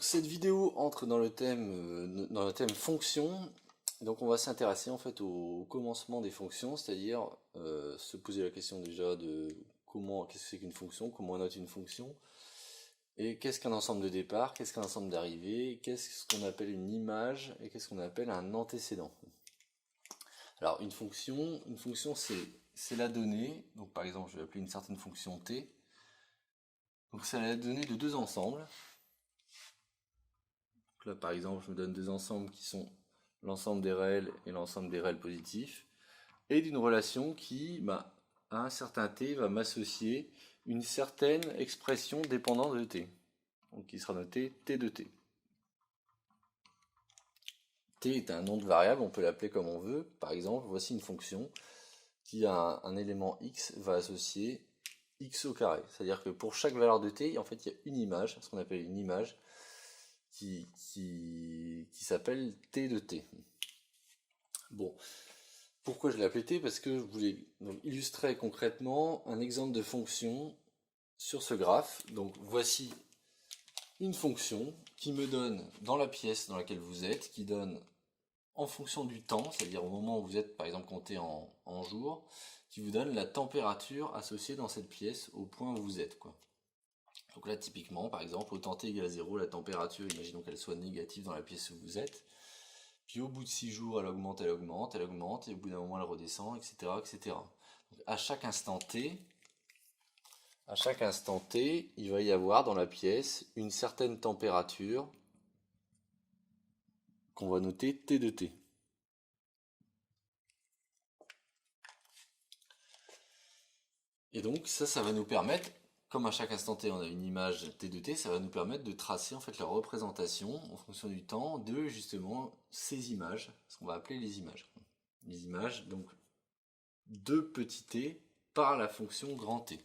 Cette vidéo entre dans le thème fonction. Donc on va s'intéresser en fait au commencement des fonctions, c'est-à-dire se poser la question déjà de qu'est-ce que c'est qu'une fonction, comment on note une fonction, et qu'est-ce qu'un ensemble de départ, qu'est-ce qu'un ensemble d'arrivée, qu'est-ce qu'on appelle une image, et qu'est-ce qu'on appelle un antécédent. Alors une fonction c'est la donnée, donc par exemple je vais appeler une certaine fonction t, donc c'est la donnée de deux ensembles. Donc là par exemple je me donne deux ensembles qui sont l'ensemble des réels et l'ensemble des réels positifs, et d'une relation qui, à un certain t, va m'associer une certaine expression dépendant de t, donc qui sera notée t de t. T est un nom de variable, on peut l'appeler comme on veut. Par exemple, voici une fonction qui a un élément x va associer x au carré. C'est-à-dire que pour chaque valeur de t, en fait, il y a une image, ce qu'on appelle une image, qui s'appelle t de t. Bon, pourquoi je l'ai appelé t? Parce que je voulais donc illustrer concrètement un exemple de fonction sur ce graphe. Donc voici une fonction qui me donne dans la pièce dans laquelle vous êtes, qui donne en fonction du temps, c'est-à-dire au moment où vous êtes par exemple compté en jours, qui vous donne la température associée dans cette pièce au point où vous êtes, quoi. Donc là typiquement par exemple au temps t égale 0, la température, imaginons qu'elle soit négative dans la pièce où vous êtes, puis au bout de 6 jours elle augmente, et au bout d'un moment elle redescend, etc. etc. Donc à chaque instant t, il va y avoir dans la pièce une certaine température qu'on va noter T de T. Et donc ça va nous permettre, comme à chaque instant T on a une image T de T, ça va nous permettre de tracer en fait la représentation en fonction du temps de justement ces images, ce qu'on va appeler les images. Les images, donc de petit t par la fonction grand T.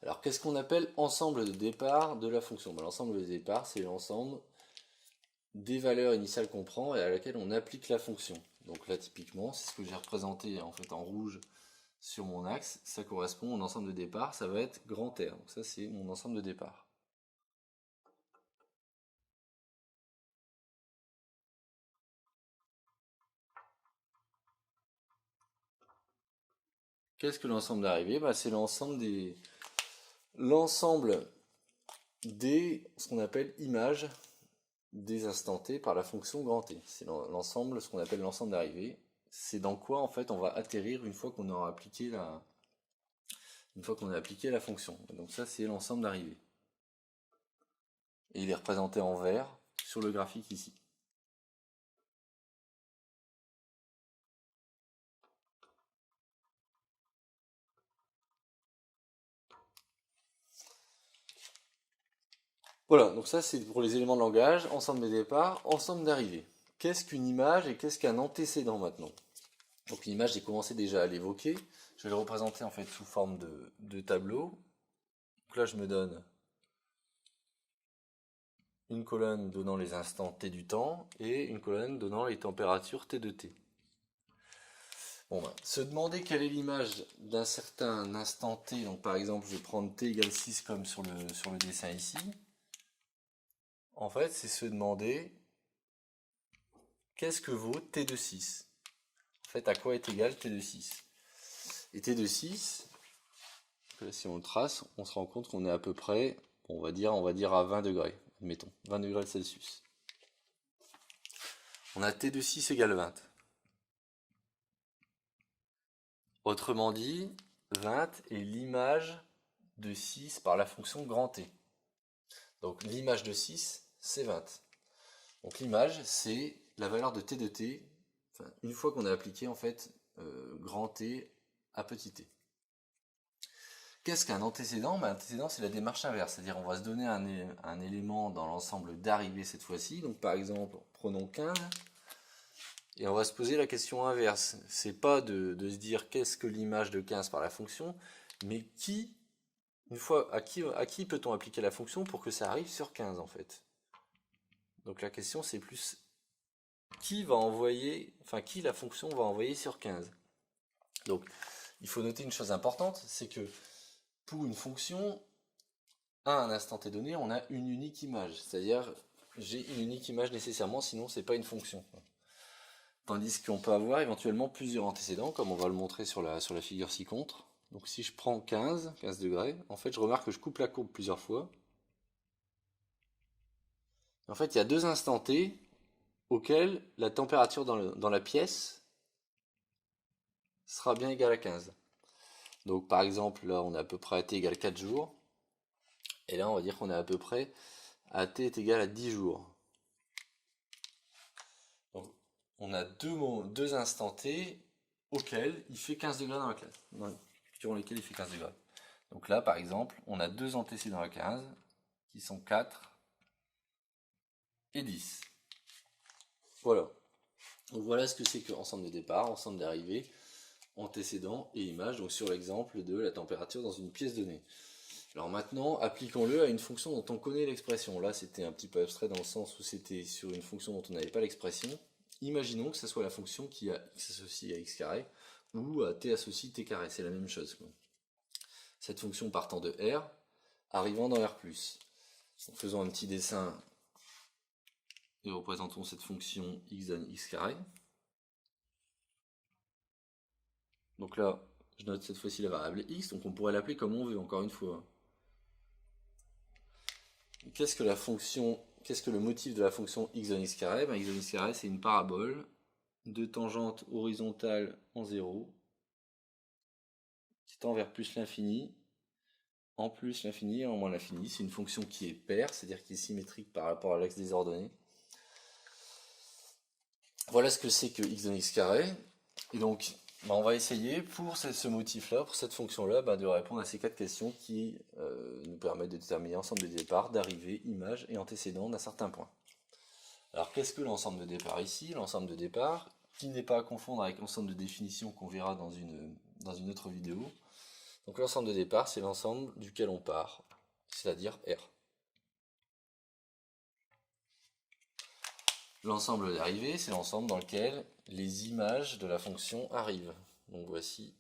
Alors qu'est-ce qu'on appelle ensemble de départ de la fonction? L'ensemble de départ, c'est l'ensemble des valeurs initiales qu'on prend et à laquelle on applique la fonction. Donc là typiquement, c'est ce que j'ai représenté en fait en rouge sur mon axe, ça correspond à mon ensemble de départ, ça va être grand R. Donc ça c'est mon ensemble de départ. Qu'est-ce que l'ensemble d'arrivée? C'est l'ensemble des ce qu'on appelle images des instants t par la fonction grand T. C'est l'ensemble, ce qu'on appelle l'ensemble d'arrivée. C'est dans quoi en fait on va atterrir une fois qu'on aura appliqué la fonction. Donc ça c'est l'ensemble d'arrivée. Et il est représenté en vert sur le graphique ici. Voilà, donc ça c'est pour les éléments de langage, ensemble de départ, ensemble d'arrivée. Qu'est-ce qu'une image et qu'est-ce qu'un antécédent maintenant? Donc l'image, j'ai commencé déjà à l'évoquer. Je vais le représenter en fait sous forme de tableau. Donc là je me donne une colonne donnant les instants t du temps et une colonne donnant les températures t de t. Bon, se demander quelle est l'image d'un certain instant t, donc par exemple je vais prendre t égale 6 comme sur le dessin ici. En fait, c'est se demander qu'est-ce que vaut t de 6. En fait, à quoi est égal t de 6. Et t de 6, si on le trace, on se rend compte qu'on est à peu près, on va dire à 20 degrés, admettons, 20 degrés Celsius. On a t de 6 égale 20. Autrement dit, 20 est l'image de 6 par la fonction grand T. Donc l'image de 6, c'est 20. Donc l'image, c'est la valeur de t de t, une fois qu'on a appliqué en fait grand T à petit t. Qu'est-ce qu'un antécédent? Un antécédent, c'est la démarche inverse, c'est-à-dire on va se donner un élément dans l'ensemble d'arrivée cette fois-ci. Donc par exemple, prenons 15, et on va se poser la question inverse. C'est pas de se dire qu'est-ce que l'image de 15 par la fonction, mais à qui peut-on appliquer la fonction pour que ça arrive sur 15 en fait. Donc la question c'est plus qui la fonction va envoyer sur 15. Donc il faut noter une chose importante, c'est que pour une fonction, à un instant t donné, on a une unique image. C'est-à-dire, j'ai une unique image nécessairement, sinon c'est pas une fonction. Tandis qu'on peut avoir éventuellement plusieurs antécédents, comme on va le montrer sur la figure ci-contre. Donc si je prends 15 degrés, en fait je remarque que je coupe la courbe plusieurs fois. En fait, il y a deux instants t auxquels la température dans la pièce sera bien égale à 15. Donc par exemple, là on est à peu près à t égale 4 jours. Et là on va dire qu'on est à peu près à t est égal à 10 jours. Donc on a deux instants t auxquels il fait 15 degrés dans la classe. Durant lesquels il fait 15 degrés. Donc là par exemple, on a deux antécédents à 15 qui sont 4 et 10. Voilà. Donc voilà ce que c'est que ensemble de départ, ensemble d'arrivée, antécédent et image, donc sur l'exemple de la température dans une pièce donnée. Alors maintenant, appliquons-le à une fonction dont on connaît l'expression. Là, c'était un petit peu abstrait dans le sens où c'était sur une fonction dont on n'avait pas l'expression. Imaginons que ce soit la fonction qui a x associé à x carré, ou à t associé t carré, c'est la même chose. Cette fonction partant de R, arrivant dans R+. Donc faisons un petit dessin et représentons cette fonction x donne x carré. Donc là, je note cette fois-ci la variable x, donc on pourrait l'appeler comme on veut, encore une fois. Qu'est-ce que le motif de la fonction x donne x carré? X donne x carré, c'est une parabole de tangente horizontale en 0 qui tend vers plus l'infini, en plus l'infini et en moins l'infini. C'est une fonction qui est paire, c'est-à-dire qui est symétrique par rapport à l'axe des ordonnées. Voilà ce que c'est que x donne x carré. Et donc, on va essayer pour ce motif-là, pour cette fonction-là, de répondre à ces quatre questions qui nous permettent de déterminer l'ensemble de départ, d'arrivée, image et antécédent d'un certain point. Alors qu'est-ce que l'ensemble de départ ici? L'ensemble de départ, qui n'est pas à confondre avec l'ensemble de définition qu'on verra dans une autre vidéo. Donc l'ensemble de départ, c'est l'ensemble duquel on part, c'est-à-dire R. L'ensemble d'arrivée, c'est l'ensemble dans lequel les images de la fonction arrivent. Donc voici,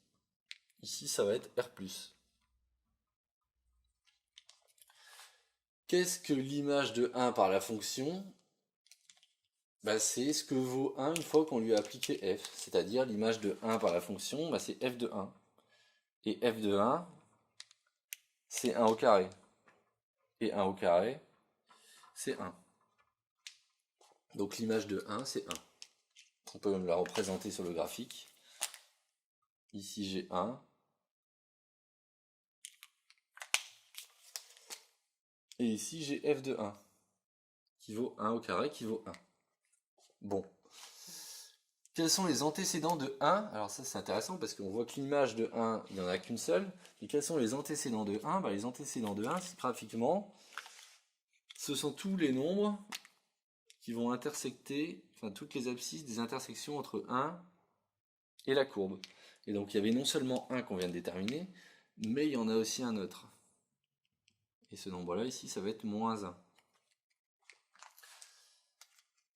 ici ça va être R+. Qu'est-ce que l'image de 1 par la fonction? C'est ce que vaut 1 une fois qu'on lui a appliqué f. C'est-à-dire l'image de 1 par la fonction, c'est f de 1. Et f de 1, c'est 1 au carré. Et 1 au carré, c'est 1. Donc l'image de 1, c'est 1. On peut même la représenter sur le graphique. Ici j'ai 1. Et ici j'ai f de 1, qui vaut 1 au carré, qui vaut 1. Bon. Quels sont les antécédents de 1? Alors ça c'est intéressant parce qu'on voit que l'image de 1, il n'y en a qu'une seule. Et quels sont les antécédents de 1? Les antécédents de 1, graphiquement, ce sont tous les nombres qui vont intersecter, toutes les abscisses des intersections entre 1 et la courbe. Et donc il y avait non seulement 1 qu'on vient de déterminer, mais il y en a aussi un autre. Et ce nombre-là, ici, ça va être moins 1.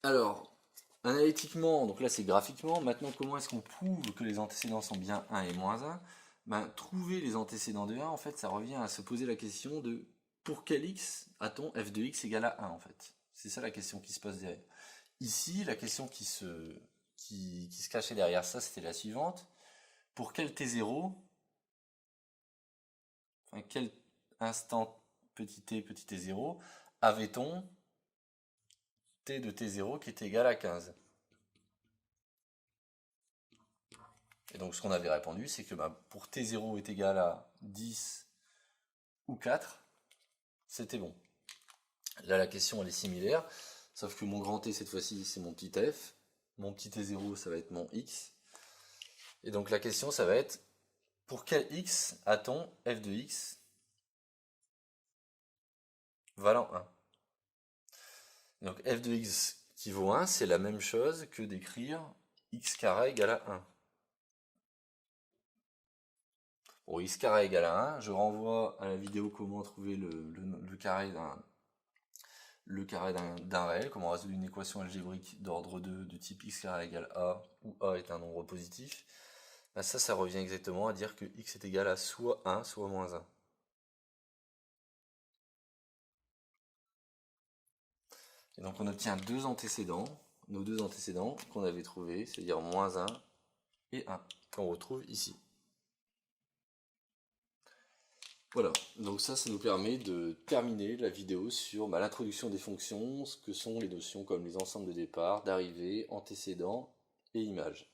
Alors, analytiquement, donc là c'est graphiquement, maintenant comment est-ce qu'on prouve que les antécédents sont bien 1 et moins 1? Trouver les antécédents de 1, en fait, ça revient à se poser la question de pour quel x a-t-on f de x égale à 1 en fait? C'est ça la question qui se pose derrière. Ici, la question qui se cachait derrière ça, c'était la suivante. Pour quel t0, quel instant petit t0, avait-on t de t0 qui est égal à 15? Et donc ce qu'on avait répondu, c'est que pour t0 est égal à 10 ou 4, c'était bon. Là la question elle est similaire, sauf que mon grand T cette fois-ci c'est mon petit f, mon petit t0 ça va être mon x, et donc la question ça va être pour quel x a-t-on f de x valant 1? Donc f de x qui vaut 1, c'est la même chose que d'écrire x carré égale à 1. Pour x carré égale à 1, je renvoie à la vidéo comment trouver le carré d'un réel, comment résoudre une équation algébrique d'ordre 2 de type x carré égale a, où a est un nombre positif. Ça revient exactement à dire que x est égal à soit 1, soit moins 1. Et donc on obtient nos deux antécédents qu'on avait trouvés, c'est-à-dire -1 et 1, qu'on retrouve ici. Voilà, donc ça nous permet de terminer la vidéo sur l'introduction des fonctions, ce que sont les notions comme les ensembles de départ, d'arrivée, antécédents et images.